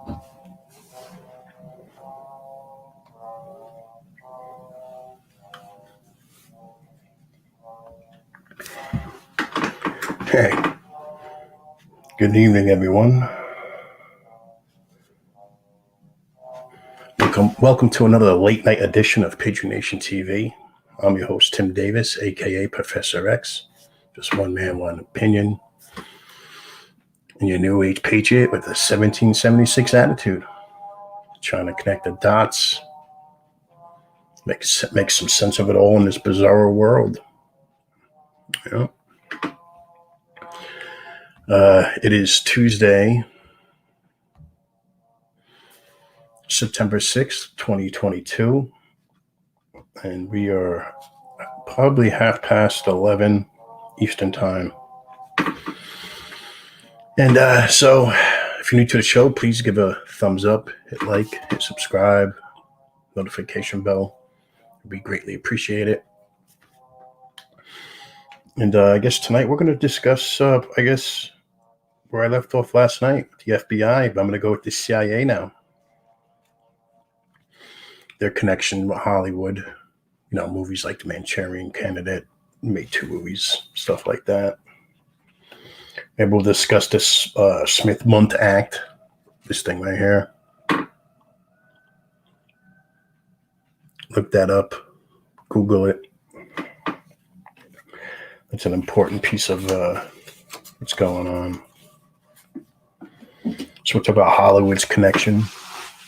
Hey, good evening, everyone. Welcome to another late night edition of Patriot Nation TV. I'm your host, Tim Davis, aka Professor X. Just one man, one opinion. And your new age patriot with a 1776 attitude. Trying to connect the dots, make some sense of it all in this bizarre world. You know? It is Tuesday, September 6th, 2022. And we are probably 11:30 Eastern Time. And so if you're new to the show, please give a thumbs up, hit like, hit subscribe, notification bell. We greatly appreciate it. And I guess tonight we're going to discuss, where I left off last night, the FBI, but I'm going to go with the CIA now. Their connection with Hollywood, movies like The Manchurian Candidate, made 2 movies, stuff like that. Maybe we'll discuss this Smith-Mundt Act, this thing right here. Look that up. Google it. It's an important piece of what's going on. So we'll talk about Hollywood's connection,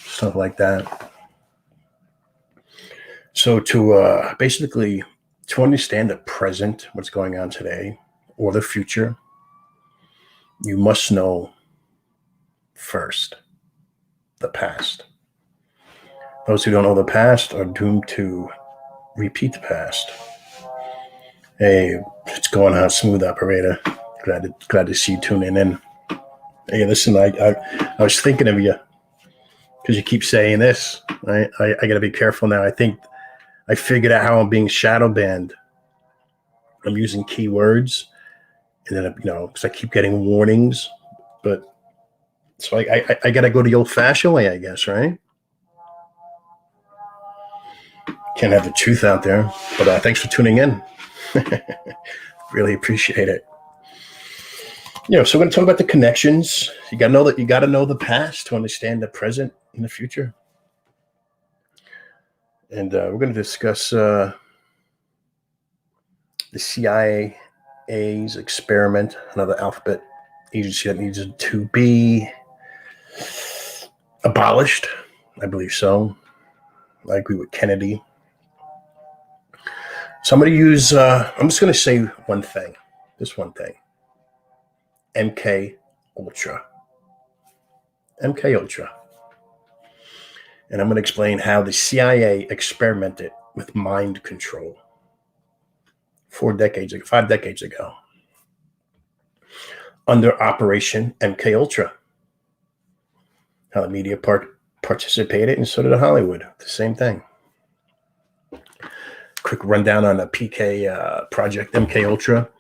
stuff like that. So to basically, to understand the present, what's going on today, or the future, you must know first the past. Those who don't know the past are doomed to repeat the past. Hey, it's going on smooth, operator. Glad to see you tuning in. Hey, listen, I was thinking of you because you keep saying this. Right? I got to be careful now. I think I figured out how I'm being shadow banned. I'm using keywords. And then, because I keep getting warnings, but so I got to go the old-fashioned way, I guess, right? Can't have the truth out there, but thanks for tuning in. Really appreciate it. So we're going to talk about the connections. You got to know the past to understand the present and the future. And we're going to discuss the CIA's experiment, another alphabet agency that needs to be abolished. I believe so. I agree with Kennedy. So I'm going to use, I'm just going to say one thing, this one thing. MKULTRA. MKULTRA. And I'm going to explain how the CIA experimented with mind control 5 decades ago, under Operation MKUltra. How the media participated, and so did Hollywood. The same thing. Quick rundown on the PK project MKUltra.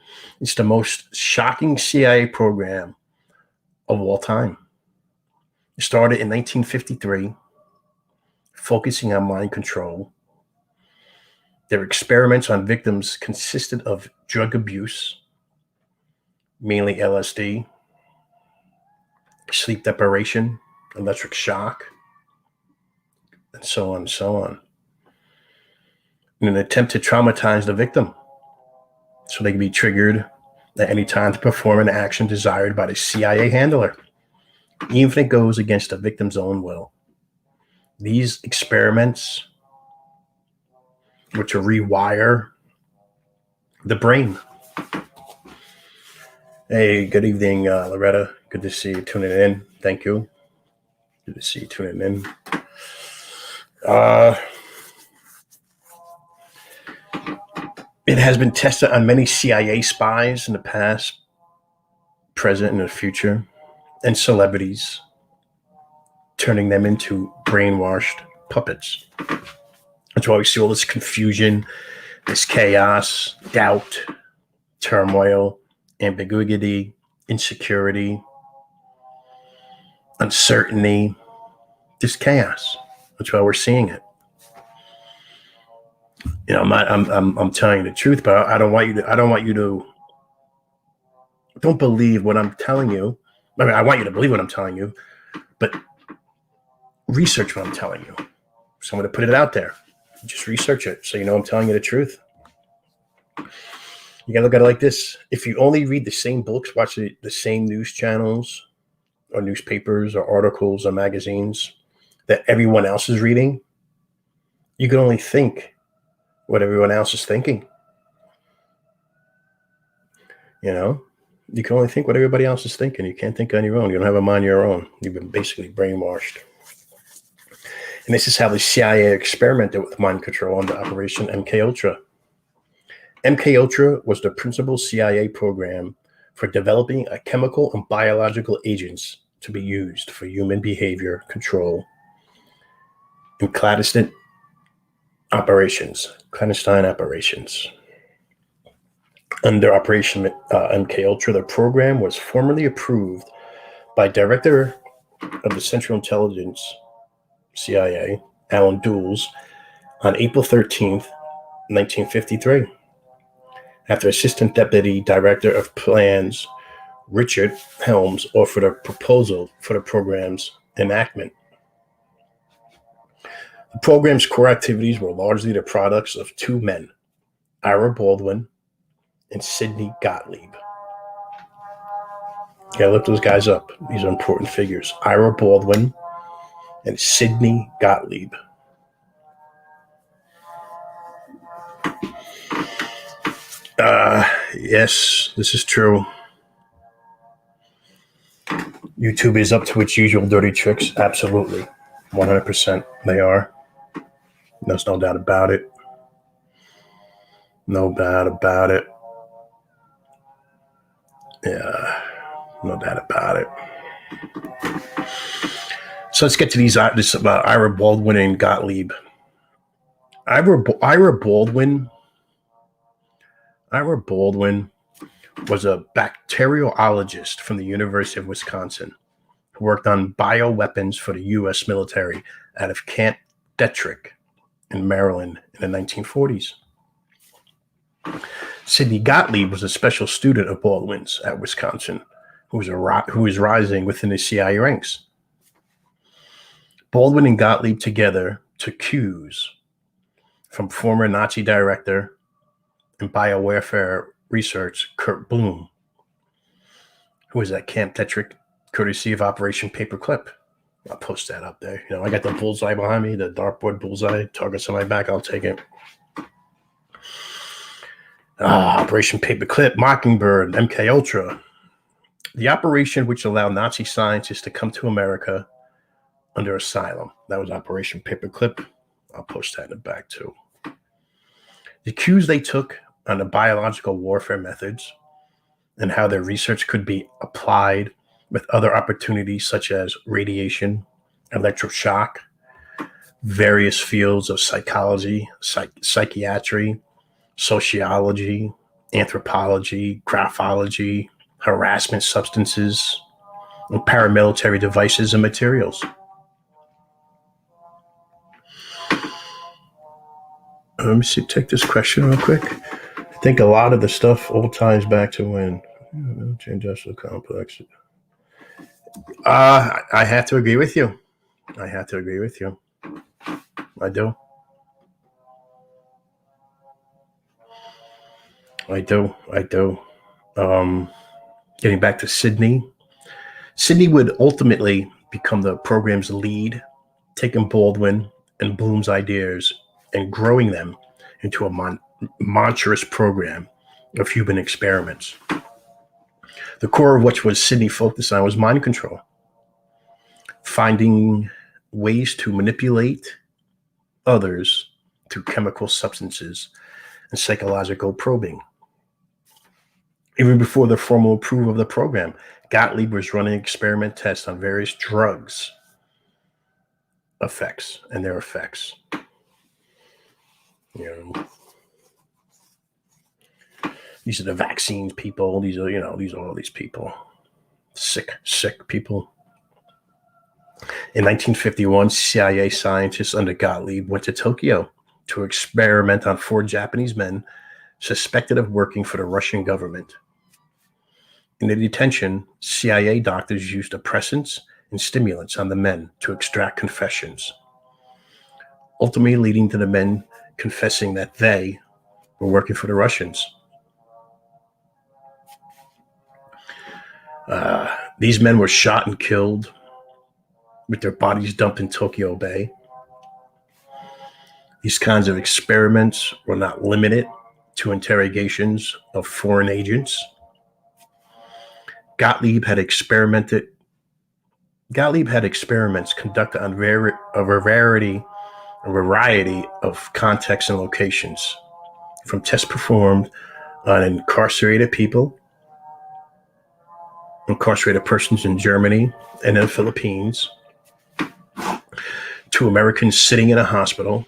It's the most shocking CIA program of all time. It started in 1953, focusing on mind control. Their experiments on victims consisted of drug abuse, mainly LSD, sleep deprivation, electric shock, and so on and so on, in an attempt to traumatize the victim so they can be triggered at any time to perform an action desired by the CIA handler, even if it goes against the victim's own will. These experiments were to rewire the brain. Hey, good evening, Loretta. Good to see you tuning in. Thank you. Good to see you tuning in. It has been tested on many CIA spies in the past, present, and the future, and celebrities, turning them into brainwashed puppets. That's why we see all this confusion, this chaos, doubt, turmoil, ambiguity, insecurity, uncertainty, Just chaos. That's why we're seeing it. I'm telling you the truth, but I don't want you to don't believe what I'm telling you. I mean, I want you to believe what I'm telling you, but research what I'm telling you. So I'm going to put it out there. Just research it so you know I'm telling you the truth. You got to look at it like this. If you only read the same books, watch the same news channels or newspapers or articles or magazines that everyone else is reading, you can only think what everyone else is thinking. You can only think what everybody else is thinking. You can't think on your own. You don't have a mind of your own. You've been basically brainwashed. And this is how the CIA experimented with mind control under Operation MKUltra. MKUltra was the principal CIA program for developing a chemical and biological agents to be used for human behavior control in clandestine operations. Under Operation MKUltra, the program was formally approved by Director of the Central Intelligence CIA, Alan Dulles, on April 13th, 1953. After Assistant Deputy Director of Plans Richard Helms offered a proposal for the program's enactment. The program's core activities were largely the products of two men, Ira Baldwin and Sidney Gottlieb. You gotta look those guys up. These are important figures. Ira Baldwin and Sidney Gottlieb. Yes, this is true. YouTube is up to its usual dirty tricks. Absolutely. 100% they are. There's no doubt about it. No doubt about it. Yeah, no doubt about it. So let's get to this about Ira Baldwin and Gottlieb. Ira Baldwin was a bacteriologist from the University of Wisconsin who worked on bioweapons for the U.S. military out of Camp Detrick in Maryland in the 1940s. Sidney Gottlieb was a special student of Baldwin's at Wisconsin, who was rising within the CIA ranks. Baldwin and Gottlieb together took cues from former Nazi director and biowarfare research Kurt Bloom, who was at Camp Detrick, courtesy of Operation Paperclip. I'll post that up there. I got the bullseye behind me, the dartboard bullseye, targets on my back. I'll take it. Operation Paperclip, Mockingbird, MKUltra. The operation which allowed Nazi scientists to come to America under asylum. That was Operation Paperclip. I'll post that in the back too. The cues they took on the biological warfare methods and how their research could be applied with other opportunities such as radiation, electroshock, various fields of psychology, psychiatry, sociology, anthropology, graphology, harassment substances, and paramilitary devices and materials. Let me take this question real quick. I think a lot of the stuff all ties back to when industrial complex. I have to agree with you. I do. Getting back to Sidney. Sidney would ultimately become the program's lead, taking Baldwin and Bloom's ideas and growing them into a monstrous program of human experiments. The core of which was Sidney focused on was mind control, finding ways to manipulate others through chemical substances and psychological probing. Even before the formal approval of the program, Gottlieb was running experiment tests on various drugs effects and their effects. These are the vaccines people. These are all these people. Sick people. In 1951, CIA scientists under Gottlieb went to Tokyo to experiment on 4 Japanese men suspected of working for the Russian government. In the detention, CIA doctors used oppressants and stimulants on the men to extract confessions, ultimately leading to the men confessing that they were working for the Russians. These men were shot and killed with their bodies dumped in Tokyo Bay. These kinds of experiments were not limited to interrogations of foreign agents. Gottlieb had experiments conducted on a variety of contexts and locations, from tests performed on incarcerated persons in Germany and in the Philippines, to Americans sitting in a hospital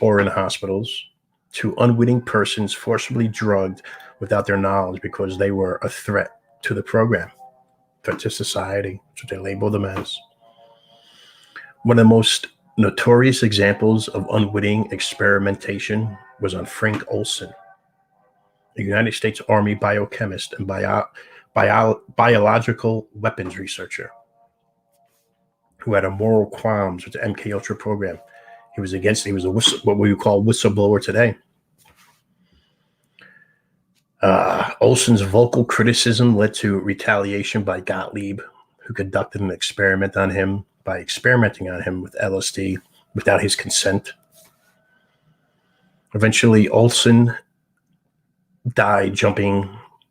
or in hospitals, to unwitting persons forcibly drugged without their knowledge because they were a threat to the program, threat to society. That's what they labeled them as. One of the most notorious examples of unwitting experimentation was on Frank Olson, a United States Army biochemist and biological weapons researcher who had a moral qualms with the MKUltra program. He was what we would call whistleblower today. Olson's vocal criticism led to retaliation by Gottlieb, who conducted an experiment on him by experimenting on him with LSD without his consent. Eventually, Olson died jumping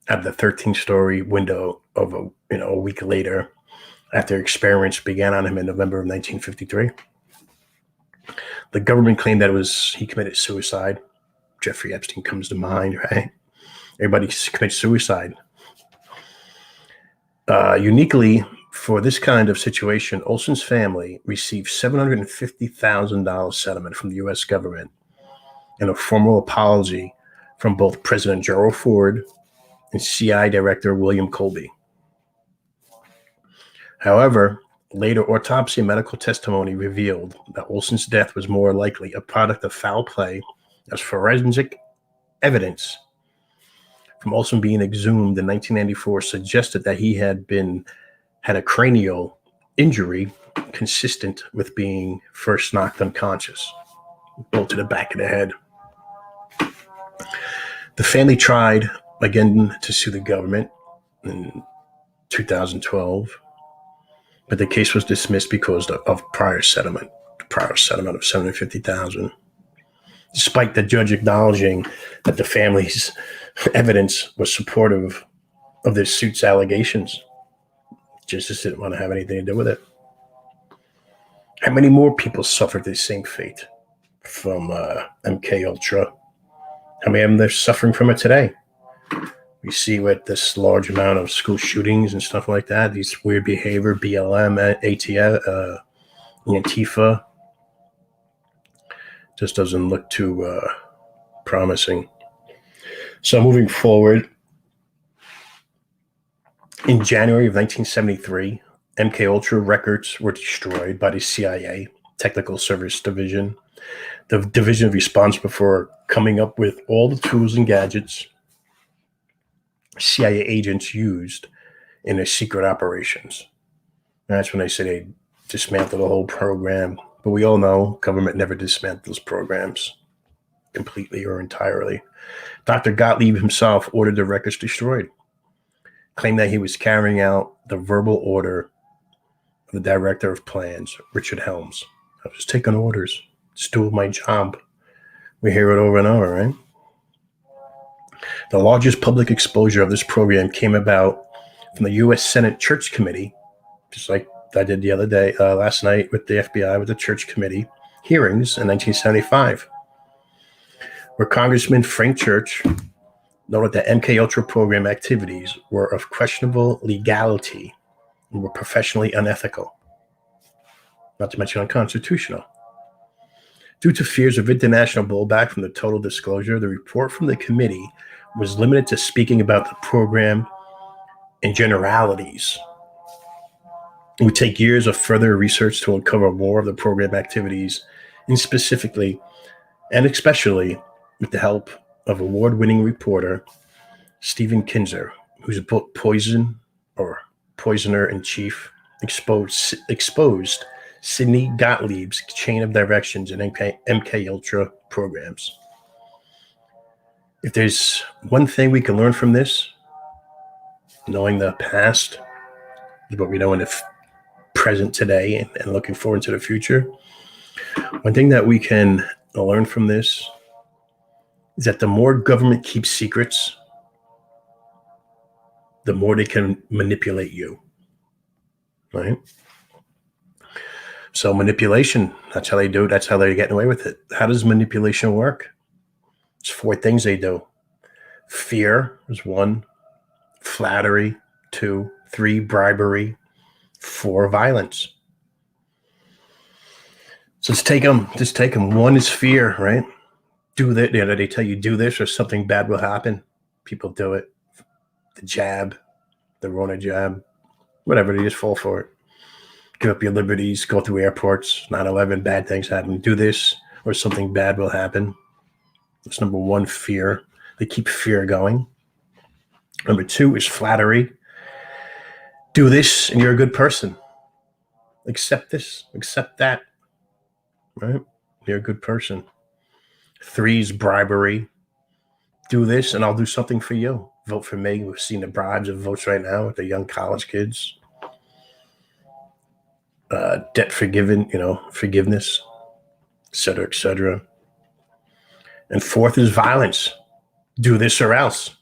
out of the 13-story window of a week later, after experiments began on him in November of 1953. The government claimed that he committed suicide. Jeffrey Epstein comes to mind, right? Everybody commits suicide. Uniquely for this kind of situation, Olson's family received $750,000 settlement from the U.S. government and a formal apology from both President Gerald Ford and CIA Director William Colby. However, later autopsy and medical testimony revealed that Olson's death was more likely a product of foul play, as forensic evidence from Olson being exhumed in 1994 suggested that he had a cranial injury consistent with being first knocked unconscious, blow to the back of the head. The family tried again to sue the government in 2012, but the case was dismissed because of prior settlement of $750,000. Despite the judge acknowledging that the family's evidence was supportive of the suit's allegations, justice didn't want to have anything to do with it. How many more people suffered the same fate from MKUltra? How many of them are suffering from it today? We see with this large amount of school shootings and stuff like that, these weird behavior, BLM, ATF, Antifa, just doesn't look too promising. So moving forward, in January of 1973, MKUltra records were destroyed by the CIA Technical Service Division, the division responsible for coming up with all the tools and gadgets CIA agents used in their secret operations. And that's when they say they dismantled the whole program. But we all know government never dismantles programs completely or entirely. Dr. Gottlieb himself ordered the records destroyed, claimed that he was carrying out the verbal order of the director of plans, Richard Helms. I was taking orders. It's doing my job. We hear it over and over, right? The largest public exposure of this program came about from the U.S. Senate Church Committee, just like I did the other day, last night with the FBI, with the Church Committee hearings in 1975, where Congressman Frank Church noted that MKUltra program activities were of questionable legality and were professionally unethical, not to mention unconstitutional. Due to fears of international blowback from the total disclosure, the report from the committee was limited to speaking about the program in generalities It would take years of further research to uncover more of the program activities, and specifically and especially with the help of award-winning reporter Stephen Kinzer, whose book Poison or Poisoner in Chief exposed Sidney Gottlieb's chain of directions in MKUltra programs. If there's one thing we can learn from this, knowing the past is what we know in the present today and looking forward to the future, one thing that we can learn from this is that the more government keeps secrets, the more they can manipulate you, right? So manipulation, that's how they do it. That's how they're getting away with it. How does manipulation work? It's 4 things they do. Fear is 1, flattery 2, 3, bribery, 4, violence. So let's take them. Just take them. 1 is fear, right? Do that. You know, they tell you do this or something bad will happen. People do it. The jab, the Rona jab, whatever, they just fall for it. Give up your liberties, go through airports, 9/11, bad things happen. Do this or something bad will happen. That's number 1, fear. They keep fear going. Number 2 is flattery. Do this and you're a good person. Accept this, accept that, right? You're a good person. 3 is bribery. Do this and I'll do something for you. Vote for me. We've seen the bribes of votes right now with the young college kids. Debt forgiveness, et cetera, et cetera. And 4th is violence. Do this or else.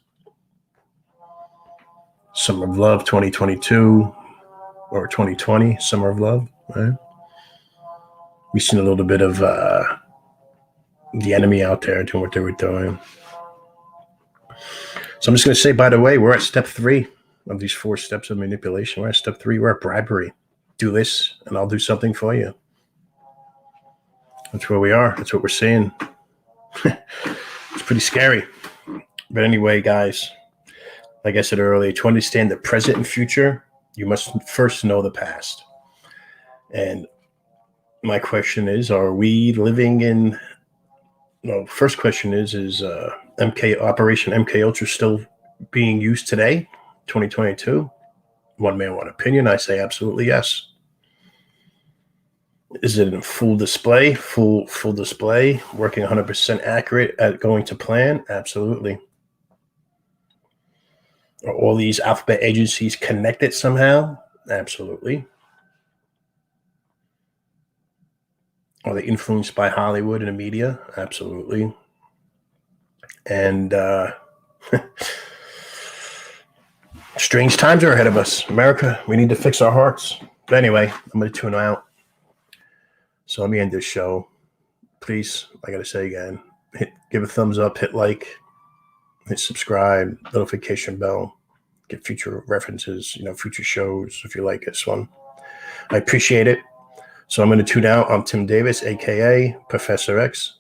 Summer of Love 2022 or 2020, Summer of Love, right? We've seen a little bit of the enemy out there doing what they were doing. So I'm just going to say, by the way, we're at step 3 of these 4 steps of manipulation. We're at step 3. We're at bribery. Do this and I'll do something for you. That's where we are. That's what we're seeing. It's pretty scary. But anyway, guys, like I said earlier, to understand the present and future, you must first know the past. And my question is, are we living in, first question is Operation MKUltra still being used today, 2022? One man, one opinion. I say absolutely yes. Is it in full display? Full display, working 100% accurate at going to plan? Absolutely. Are all these alphabet agencies connected somehow? Absolutely. Are they influenced by Hollywood and the media? Absolutely. And strange times are ahead of us. America, we need to fix our hearts. But anyway, I'm going to tune out. So let me end this show. Please, I got to say again, give a thumbs up, hit like, hit subscribe, notification bell, get future references, future shows if you like this one. I appreciate it. So I'm going to tune out. I'm Tim Davis, a.k.a. Professor X.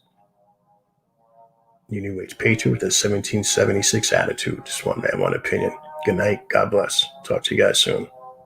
Your New Age Patriot with a 1776 attitude. Just one man, one opinion. Good night. God bless. Talk to you guys soon.